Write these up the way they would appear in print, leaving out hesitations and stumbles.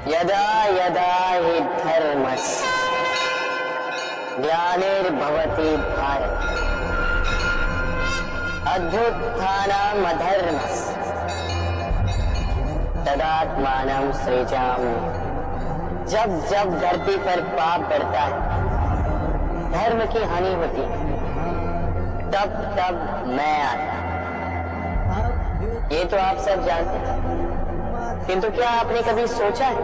यदा यदा हि धर्मस्य ग्लानिर्भवति भारत अभ्युत्थानम् अधर्मस्य तदात्मानं सृजामि। जब जब धरती पर पाप बढ़ता है, धर्म की हानि होती है, तब तब मैं आता। ये तो आप सब जानते हैं, किंतु क्या आपने कभी सोचा है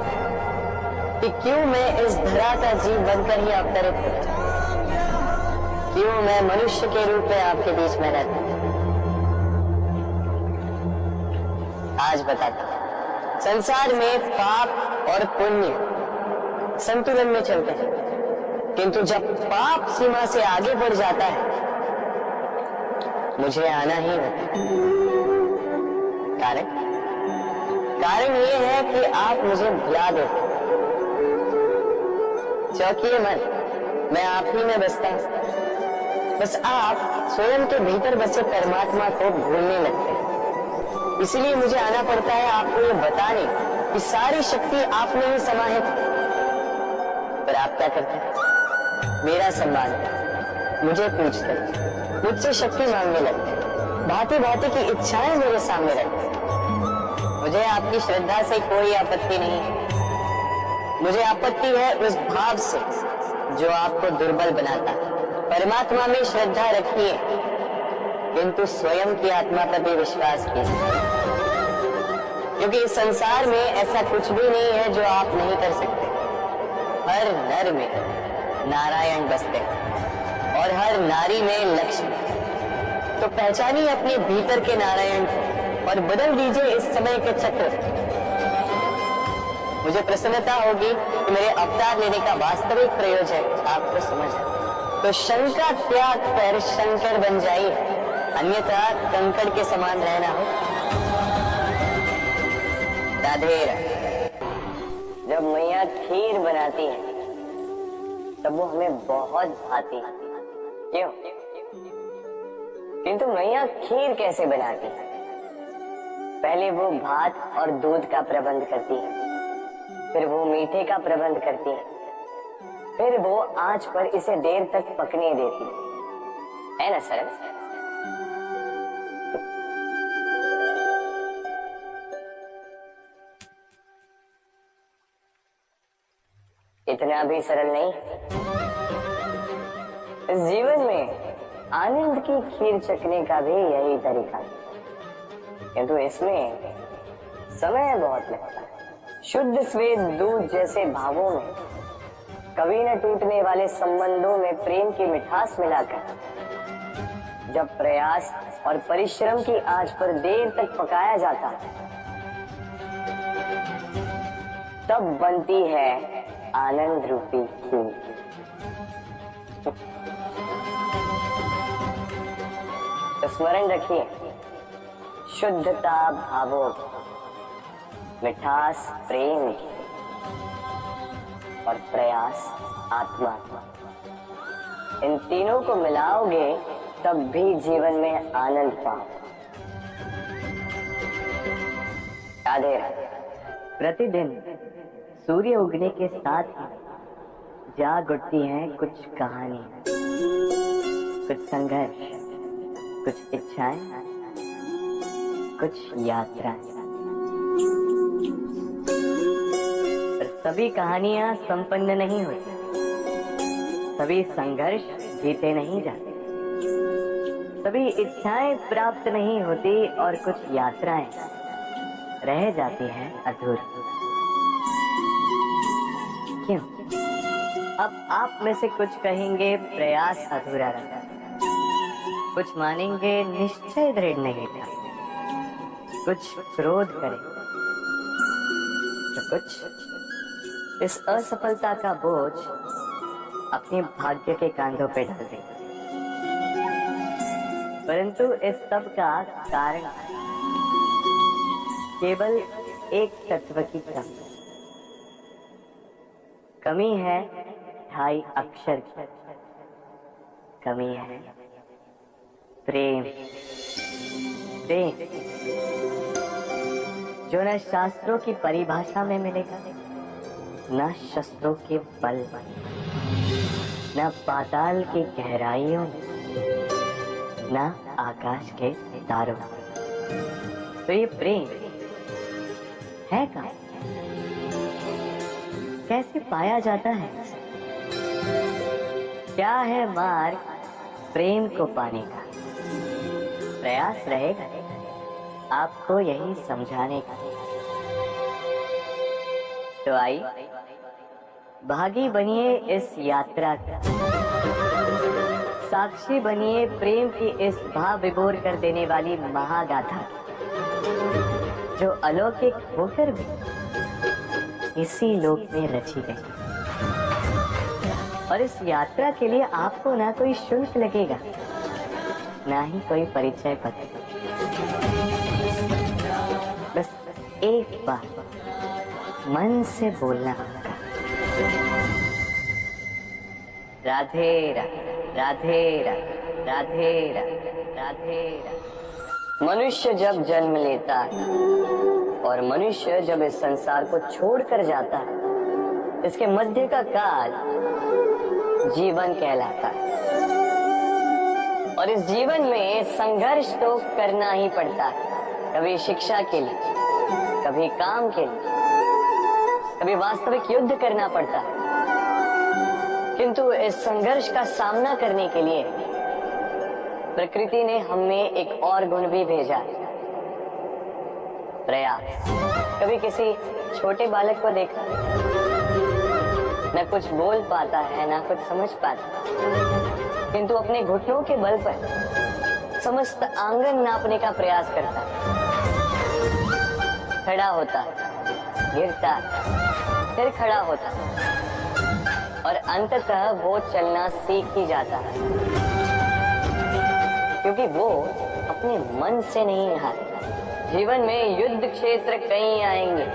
कि क्यों मैं इस धरा का जीव बनकर ही अवतरित होता, क्यों मैं मनुष्य के रूप में आपके बीच में रहता हूं? आज बताता हूं। संसार में पाप और पुण्य संतुलन में चलते हैं, किंतु जब पाप सीमा से आगे बढ़ जाता है, मुझे आना ही होता है। कारण ये है कि आप मुझे भुला देते। चौकिए मन, मैं आप ही में बसता हूं। बस आप स्वयं के भीतर बसे परमात्मा को भूलने लगते हैं। इसलिए मुझे आना पड़ता है आपको ये बताने कि सारी शक्ति आप में ही समाहित है। पर आप क्या करते हैं? मेरा सम्मान है, मुझे पूछते, मुझसे शक्ति मांगने लगते, भांति भांति की इच्छाएं मेरे सामने रखते। मुझे आपकी श्रद्धा से कोई आपत्ति नहीं है। मुझे आपत्ति है उस भाव से जो आपको दुर्बल बनाता है। परमात्मा में श्रद्धा रखिए, किंतु स्वयं की आत्मा पर भी विश्वास कीजिए, क्योंकि इस संसार में ऐसा कुछ भी नहीं है जो आप नहीं कर सकते। हर नर में नारायण बसते हैं और हर नारी में लक्ष्मी। तो पहचानिए अपने भीतर के नारायण को और बदल दीजिए इस समय के चक्र। मुझे प्रसन्नता होगी कि मेरे अवतार लेने का वास्तविक प्रयोजन आपको समझ है। तो शंका त्याग कर शंकर बन जाइए, अन्यथा कंकड़ के समान रहना हो। राधे राधे। जब मैया खीर बनाती है तब वो हमें बहुत भाती है, क्यों? किंतु मैया खीर कैसे बनाती है? पहले वो भात और दूध का प्रबंध करती है, फिर वो मीठे का प्रबंध करती है, फिर वो आंच पर इसे देर तक पकने देती है ना सर? इतना भी सरल नहीं। इस जीवन में आनंद की खीर चखने का भी यही तरीका है, किंतु इसमें समय बहुत लगता है। शुद्ध श्वेत दूध जैसे भावों में, कभी न टूटने वाले संबंधों में प्रेम की मिठास मिलाकर जब प्रयास और परिश्रम की आंच पर देर तक पकाया जाता है, तब बनती है आनंद रूपी खीर। तो स्मरण रखिए, शुद्धता भावों की, मिठास प्रेम की और प्रयास आत्मा की, इन तीनों को मिलाओगे तब भी जीवन में आनंद पाओ। राधे राधे। प्रतिदिन सूर्य उगने के साथ ही जाग उठती हैं कुछ कहानियां, कुछ संघर्ष, कुछ इच्छाएं, कुछ यात्राएं। पर सभी कहानियां संपन्न नहीं होती, सभी संघर्ष जीते नहीं जाते, सभी इच्छाएं प्राप्त नहीं होती और कुछ यात्राएं रह जाती हैं अधूरी। क्यों? अब आप में से कुछ कहेंगे प्रयास अधूरा रहा, कुछ मानेंगे निश्चय दृढ़ नहीं था, कुछ क्रोध करेंगे, तो कुछ इस असफलता का बोझ अपने भाग्य के कांधों पे डाल देंगे। परंतु इस सब का कारण केवल एक तत्व की कमी है, 2.5 अक्षर की कमी है, प्रेम। प्रेम जो न शास्त्रों की परिभाषा में मिलेगा, न शस्त्रों के बल, न पाताल की गहराइयों में, न आकाश के तारों। तो ये प्रेम है कहाँ? कैसे पाया जाता है? क्या है मार्ग प्रेम को पाने का? प्रयास रहेगा आपको यही समझाने का। तो आइए भागी बनिए इस यात्रा का, साक्षी बनिए प्रेम की इस भाव विभोर कर देने वाली महागाथा की, जो अलौकिक होकर भी इसी लोक में रची गई। और इस यात्रा के लिए आपको ना कोई शुल्क लगेगा, ना ही कोई परिचय पत्र। बस एक बार मन से बोलना होगा, राधे राधे राधे राधे राधे राधे राधे। मनुष्य जब जन्म लेता है और मनुष्य जब इस संसार को छोड़कर जाता है, इसके मध्य का काल जीवन कहलाता है। और इस जीवन में संघर्ष तो करना ही पड़ता है, कभी शिक्षा के लिए, कभी काम के लिए, कभी वास्तविक युद्ध करना पड़ता है। किंतु इस संघर्ष का सामना करने के लिए प्रकृति ने हमें एक और गुण भी भेजा है, प्रयास। कभी किसी छोटे बालक को देखा, न कुछ बोल पाता है, न कुछ समझ पाता, किंतु अपने घुटनों के बल पर समस्त आंगन नापने का प्रयास करता है। खड़ा होता, गिरता, फिर खड़ा होता, और अंततः वो चलना सीख ही जाता है, क्योंकि वो अपने मन से नहीं हारता। जीवन में युद्ध क्षेत्र कई आएंगे,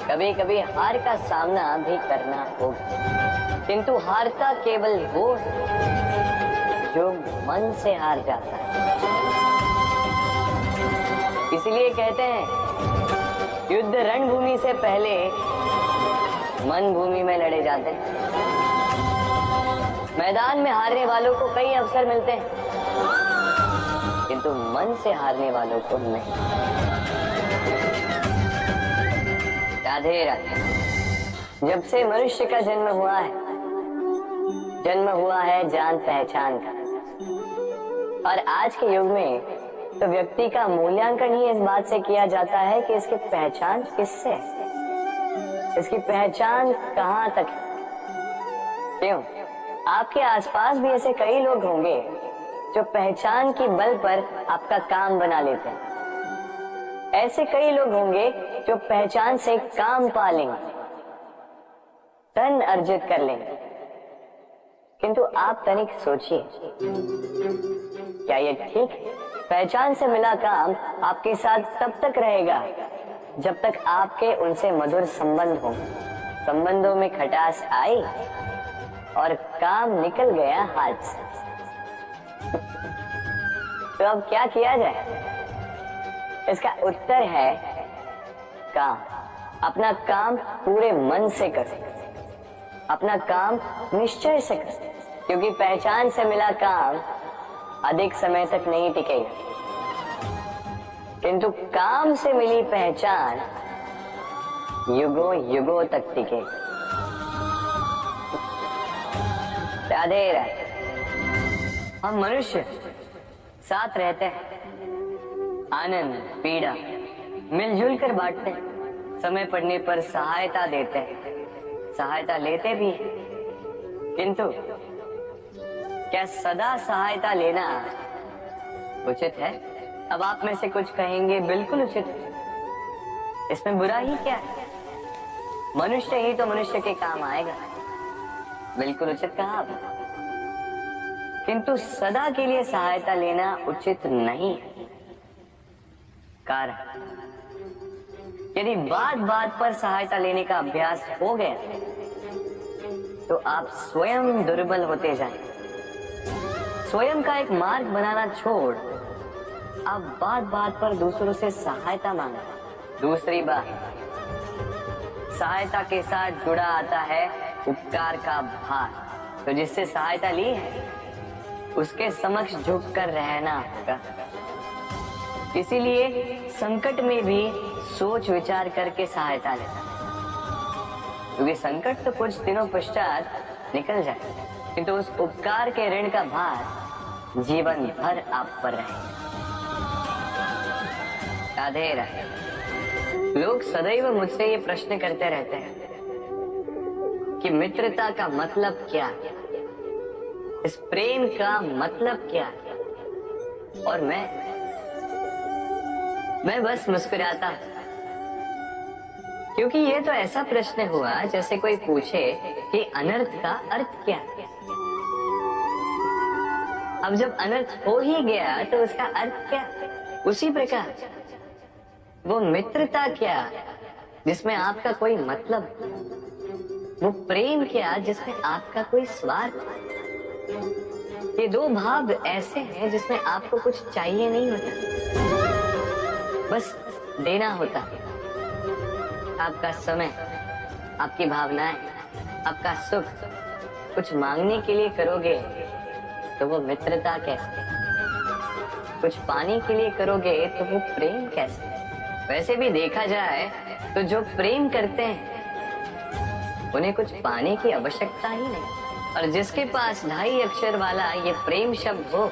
कभी कभी हार का सामना भी करना होगा, किंतु हारता केवल वो जो मन से हार जाता है। इसलिए कहते हैं युद्ध रणभूमि से पहले मन भूमि में लड़े जाते हैं। मैदान में हारने वालों को कई अवसर मिलते हैं, किंतु मन से हारने वालों को नहीं। राधे राधे। जब से मनुष्य का जन्म हुआ है जान पहचान का। और आज के युग में तो व्यक्ति का मूल्यांकन ही इस बात से किया जाता है कि इसकी पहचान किससे है, इसकी पहचान कहाँ तक है। क्यों? आपके आसपास भी ऐसे कई लोग होंगे जो पहचान की बल पर आपका काम बना लेते हैं। ऐसे कई लोग होंगे जो पहचान से काम पा लेंगे, धन अर्जित कर लेंगे। किंतु आप तनिक सोचिए, क्या ये ठीक है? पहचान से मिला काम आपके साथ तब तक रहेगा जब तक आपके उनसे मधुर संबंध हो, संबंधों में खटास आई और काम निकल गया हाथ से। तो अब क्या किया जाए? इसका उत्तर है काम। अपना काम पूरे मन से करें, अपना काम निश्चय से करें, क्योंकि पहचान से मिला काम अधिक समय तक नहीं टिकेगा, किंतु काम से मिली पहचान युगों युगों तक टिकेगी। राधे राधे। हम मनुष्य साथ रहते हैं, आनंद पीड़ा मिलजुल कर बांटते हैं, समय पड़ने पर सहायता देते हैं, सहायता लेते भी हैं। किंतु क्या सदा सहायता लेना उचित है? अब आप में से कुछ कहेंगे बिल्कुल उचित है, इसमें बुरा ही क्या है? मनुष्य ही तो मनुष्य के काम आएगा। बिल्कुल उचित कहा आपने, किंतु सदा के लिए सहायता लेना उचित नहीं है। कारण, यदि बात बात पर सहायता लेने का अभ्यास हो गया तो आप स्वयं दुर्बल होते जाएंगे। स्वयं का एक मार्ग बनाना छोड़ आप बात बात पर दूसरों से सहायता मांगे। दूसरी बात, सहायता के साथ जुड़ा आता है उपकार का भार। तो जिससे सहायता ली है उसके समक्ष झुककर रहना होगा। इसीलिए संकट में भी सोच विचार करके सहायता लेना, क्योंकि संकट तो कुछ दिनों पश्चात निकल जाए, किंतु उस उपकार के ऋण का भार जीवन भर आप पर रहेगा। राधे राधे। लोग सदैव मुझसे ये प्रश्न करते रहते हैं कि मित्रता का मतलब क्या है, इस प्रेम का मतलब क्या है, और मैं बस मुस्कुराता हूं, क्योंकि ये तो ऐसा प्रश्न हुआ जैसे कोई पूछे कि अनर्थ का अर्थ क्या है। अब जब अनर्थ हो ही गया तो उसका अर्थ क्या? उसी प्रकार वो मित्रता क्या जिसमें आपका कोई मतलब, वो प्रेम क्या जिसमें आपका कोई स्वार्थ। ये दो भाव ऐसे हैं जिसमें आपको कुछ चाहिए नहीं होता, बस देना होता है। आपका समय, आपकी भावनाएं, आपका सुख कुछ मांगने के लिए करोगे तो वो मित्रता कैसे? कुछ पाने के लिए करोगे तो वो प्रेम कैसे? वैसे भी देखा जाए तो जो प्रेम करते हैं उन्हें कुछ पाने की आवश्यकता ही नहीं, और जिसके पास 2.5 अक्षर वाला ये प्रेम शब्द हो,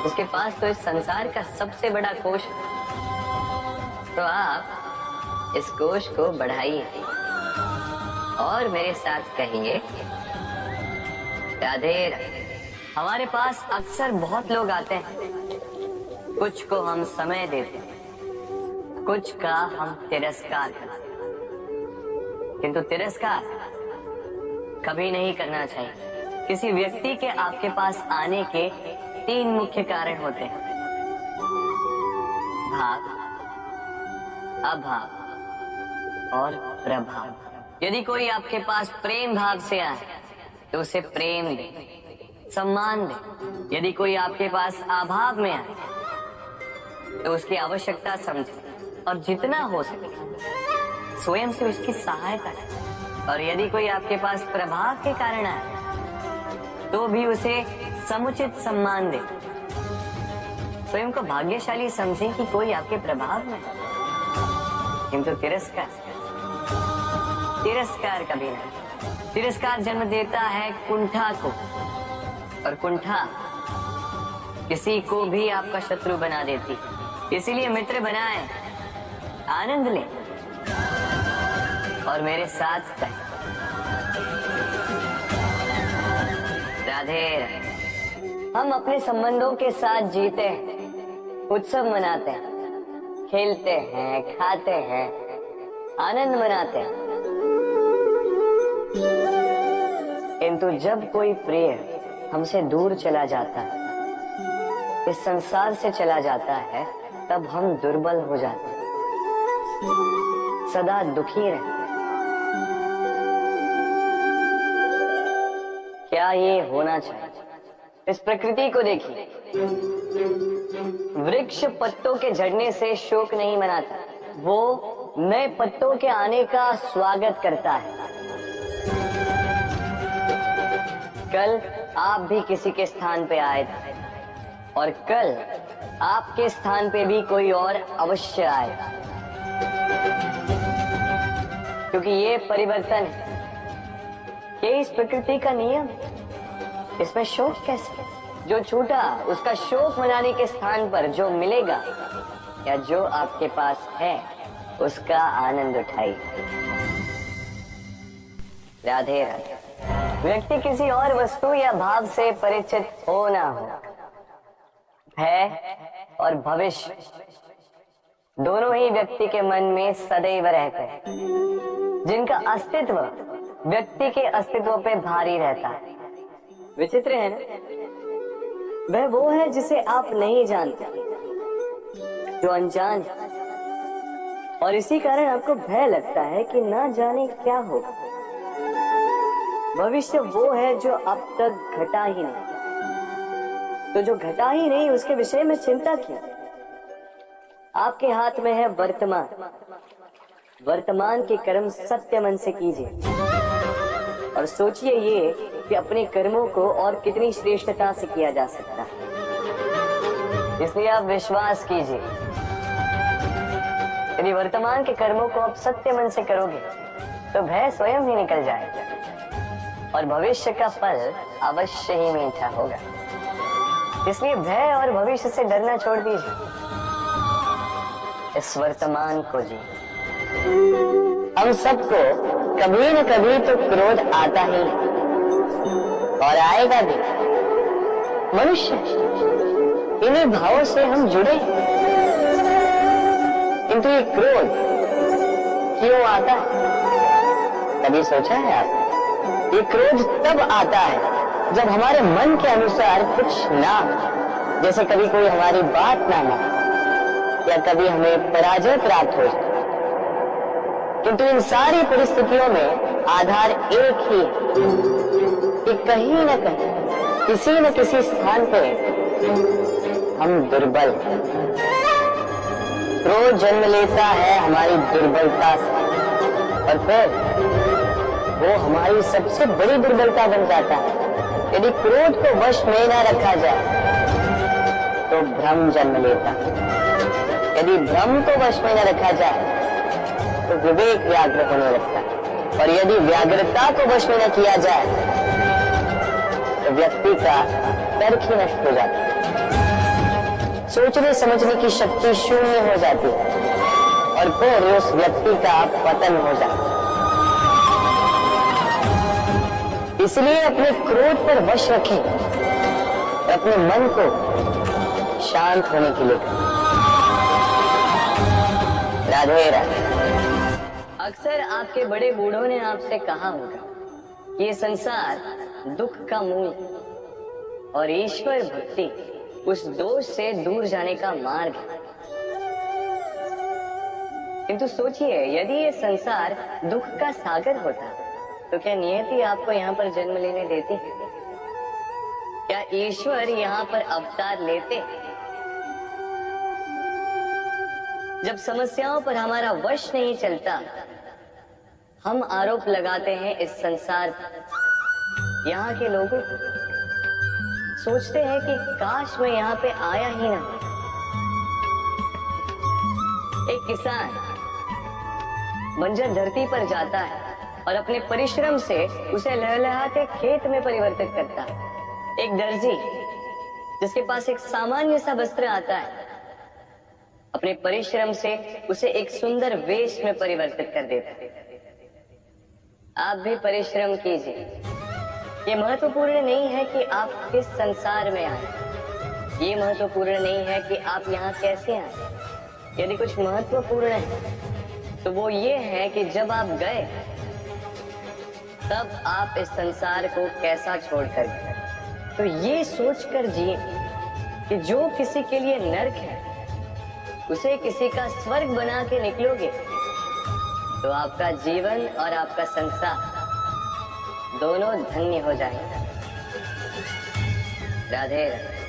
उसके पास तो इस संसार का सबसे बड़ा कोश। तो आप इस कोश को बढ़ाइए और मेरे साथ कहिए राधे राधे। हमारे पास अक्सर बहुत लोग आते हैं, कुछ को हम समय देते हैं, कुछ का हम तिरस्कार करते हैं, किंतु तिरस्कार कभी नहीं करना चाहिए। किसी व्यक्ति के आपके पास आने के 3 मुख्य कारण होते हैं: भाव, अभाव और प्रभाव। यदि कोई आपके पास प्रेम भाव से आए तो उसे प्रेम दे, सम्मान दे। यदि कोई आपके पास अभाव में आए तो उसकी आवश्यकता समझे और जितना हो सके स्वयं से उसकी सहायता करें। और यदि कोई आपके पास प्रभाव के कारण आए तो भी उसे समुचित सम्मान दे। स्वयं को भाग्यशाली समझे कि कोई आपके प्रभाव में, किंतु तिरस्कार कभी नहीं। तिरस्कार जन्म देता है कुंठा को, और कुंठा किसी को भी आपका शत्रु बना देती। इसीलिए मित्र बनाएं, आनंद लें और मेरे साथ कहें राधे राधे। हम अपने संबंधों के साथ जीते हैं, उत्सव मनाते हैं, खेलते हैं, खाते हैं, आनंद मनाते हैं, किंतु जब कोई प्रिय हमसे दूर चला जाता है, इस संसार से चला जाता है, तब हम दुर्बल हो जाते हैं, सदा दुखी रहते हैं। क्या ये होना चाहिए? इस प्रकृति को देखिए, वृक्ष पत्तों के झड़ने से शोक नहीं मनाता, वो नए पत्तों के आने का स्वागत करता है। कल आप भी किसी के स्थान पे आए थे, और कल आपके स्थान पे भी कोई और अवश्य आएगा, क्योंकि ये परिवर्तन है, ये इस प्रकृति का नियम। इसमें शोक कैसे? जो छूटा उसका शोक मनाने के स्थान पर जो मिलेगा या जो आपके पास है उसका आनंद उठाइए। राधे राधे। व्यक्ति किसी और वस्तु या भाव से परिचित हो ना हो, है और भविष्य दोनों ही व्यक्ति के मन में सदैव रहते हैं, जिनका अस्तित्व व्यक्ति के अस्तित्व पे भारी रहता है। विचित्र है ना? वह वो है जिसे आप नहीं जानते, जो अनजान है, और इसी कारण आपको भय लगता है कि ना जाने क्या होगा। भविष्य वो है जो अब तक घटा ही नहीं, तो जो घटा ही नहीं उसके विषय में चिंता क्यों? आपके हाथ में है वर्तमान, वर्तमान के कर्म सत्य मन से कीजिए और सोचिए ये कि अपने कर्मों को और कितनी श्रेष्ठता से किया जा सकता है। इसलिए आप विश्वास कीजिए, यदि वर्तमान के कर्मों को आप सत्य मन से करोगे तो भय स्वयं ही निकल जाएगा और भविष्य का फल अवश्य ही मीठा होगा। इसलिए भय और भविष्य से डरना छोड़ दीजिए, इस वर्तमान को जी। हम सबको कभी न कभी तो क्रोध आता ही और आएगा भी। मनुष्य इन्हीं भावों से हम जुड़े, किंतु ये क्रोध क्यों आता है? कभी सोचा है आप? ये क्रोध तब आता है जब हमारे मन के अनुसार कुछ ना, जैसे कभी कोई हमारी बात ना माने या कभी हमें पराजय प्राप्त हो जाए। किंतु इन सारी परिस्थितियों में आधार एक ही है कि कहीं न कहीं किसी न किसी स्थान पे हम दुर्बल हैं। क्रोध जन्म लेता है हमारी दुर्बलता से और फिर वो हमारी सबसे बड़ी दुर्बलता बन जाता है। यदि क्रोध को वश में न रखा जाए तो भ्रम जन्म लेता है। यदि भ्रम को वश में न रखा जाए तो विवेक व्याग्र होने लगता है और यदि व्याग्रता को वश में न किया जाए तो व्यक्ति का तर्क ही नष्ट हो जाता है, सोचने समझने की शक्ति शून्य हो जाती है और फिर उस व्यक्ति का पतन हो जाता है। इसलिए अपने क्रोध पर वश रखें और अपने मन को शांत होने के लिए करें। राधे राधे। अक्सर आपके बड़े बूढ़ों ने आपसे कहा होगा कि ये संसार दुख का मूल और ईश्वर भक्ति उस दोष से दूर जाने का मार्ग है। किंतु सोचिए, यदि ये संसार दुख का सागर होता तो क्या नियति आपको यहाँ पर जन्म लेने देती? क्या ईश्वर यहाँ पर अवतार लेते? जब समस्याओं पर हमारा वश नहीं चलता, हम आरोप लगाते हैं इस संसार पर। यहाँ के लोगों सोचते हैं कि काश मैं यहाँ पे आया ही ना। एक किसान बंजर धरती पर जाता है और अपने परिश्रम से उसे लहलहाते खेत में परिवर्तित करता है। एक दर्जी जिसके पास एक सामान्य सा वस्त्र आता है, अपने परिश्रम से उसे एक सुंदर वेश में परिवर्तित कर देता है। आप भी परिश्रम कीजिए। ये महत्वपूर्ण नहीं है कि आप किस संसार में आए, ये महत्वपूर्ण नहीं है कि आप यहाँ कैसे आए। यदि कुछ महत्वपूर्ण है तो वो ये है कि जब आप गए तब आप इस संसार को कैसा छोड़कर गए। तो ये सोचकर जिए कि जो किसी के लिए नर्क है उसे किसी का स्वर्ग बना के निकलोगे तो आपका जीवन और आपका संसार दोनों धन्य हो जाएंगे। राधे राधे।